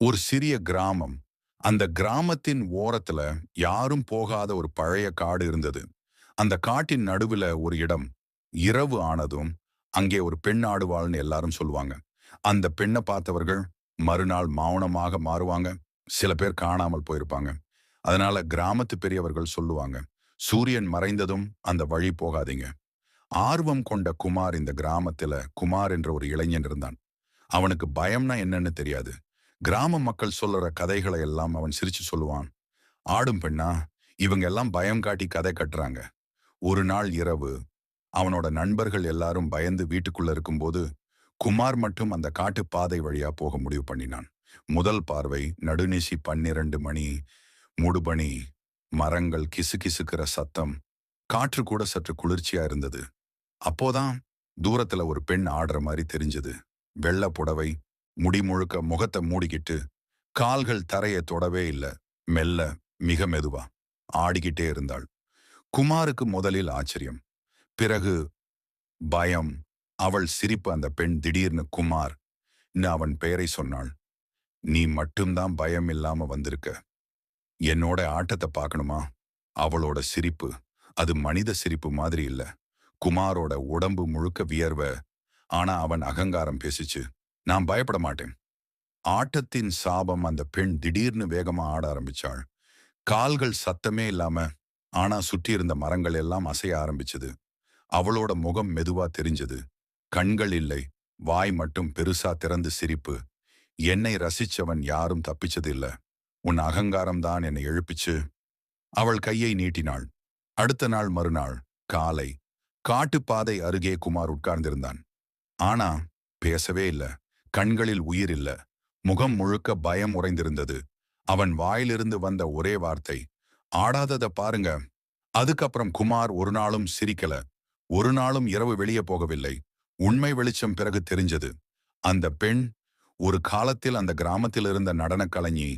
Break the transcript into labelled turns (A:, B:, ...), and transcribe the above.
A: ஒரு சிறிய கிராமம். அந்த கிராமத்தின் ஓரத்துல யாரும் போகாத ஒரு பழைய காடு இருந்தது. அந்த காட்டின் நடுவுல ஒரு இடம். இரவு ஆனதும் அங்கே ஒரு பெண் ஆடுவாள்னு எல்லாரும் சொல்லுவாங்க. அந்த பெண்ணை பார்த்தவர்கள் மறுநாள் மௌனமாக மாறுவாங்க. சில பேர் காணாமல் போயிருப்பாங்க. அதனால கிராமத்து பெரியவர்கள் சொல்லுவாங்க, சூரியன் மறைந்ததும் அந்த வழி போகாதீங்க. ஆர்வம் கொண்ட குமார் இந்த கிராமத்துல குமார் என்ற ஒரு இளைஞன் இருந்தான். அவனுக்கு பயம்னா என்னன்னு தெரியாது. கிராம மக்கள் சொல்லுற கதைகளை எல்லாம் அவன் சிரிச்சு சொல்லுவான். ஆடும் பெண்ணா, இவங்க எல்லாம் பயம் காட்டி கதை கட்டுறாங்க. ஒரு நாள் இரவு அவனோட நண்பர்கள் எல்லாரும் பயந்து வீட்டுக்குள்ள இருக்கும்போது குமார் மட்டும் அந்த காட்டு பாதை வழியா போக முடிவு பண்ணினான். முதல் பார்வை நடுநிசி 12 மணி, மூடுபனி, மரங்கள் கிசுகிசுக்கிற சத்தம், காற்று கூட சற்று குளிர்ச்சியா இருந்தது. அப்போதான் தூரத்துல ஒரு பெண் ஆடுற மாதிரி தெரிஞ்சது. வெள்ளை புடவை, முடி முழுக்க முகத்தை மூடிக்கிட்டு, கால்கள் தரையை தொடவே இல்ல. மெல்ல, மிக மெதுவா ஆடிக்கிட்டே இருந்தாள். குமாருக்கு முதலில் ஆச்சரியம், பிறகு பயம். அவள் சிரிப்பு. அந்த பெண் திடீர்னு குமார் அவன் பெயரை சொன்னாள். நீ மட்டும்தான் பயம் இல்லாம வந்திருக்க. என்னோட ஆட்டத்தை பார்க்கணுமா? அவளோட சிரிப்பு, அது மனித சிரிப்பு மாதிரி இல்ல. குமாரோட உடம்பு முழுக்க வியர்வை. ஆனா அவன் அகங்காரம் பேசிச்சு. நான் பயப்பட மாட்டேன். ஆட்டத்தின் சாபம். அந்த பெண் திடீர்னு வேகமா ஆட ஆரம்பிச்சாள். கால்கள் சத்தமே இல்லாம. ஆனா சுற்றி இருந்த மரங்கள் எல்லாம் அசைய ஆரம்பிச்சது. அவளோட முகம் மெதுவா தெரிஞ்சது. கண்கள் இல்லை, வாய் மட்டும் பெருசா திறந்து சிரிப்பு. என்னை ரசிச்சவன் யாரும் தப்பிச்சது இல்ல. உன் அகங்காரம் தான் என்னை எழுப்பிச்சு. அவள் கையை நீட்டினாள். அடுத்த நாள் மறுநாள் காலை காட்டுப்பாதை அருகே குமார் உட்கார்ந்திருந்தான். ஆனா பேசவே இல்ல. கண்களில் உயிர் இல்ல. முகம் முழுக்க பயம் உறைந்திருந்தது. அவன் வாயிலிருந்து வந்த ஒரே வார்த்தை, ஆடாதத பாருங்க. அதுக்கப்புறம் குமார் ஒரு நாளும் சிரிக்கல. ஒரு நாளும் இரவு வெளியே போகவில்லை. உண்மை வெளிச்சம் பிறகு தெரிஞ்சது. அந்த பெண் ஒரு காலத்தில் அந்த கிராமத்தில் இருந்த நடனக் கலைஞி.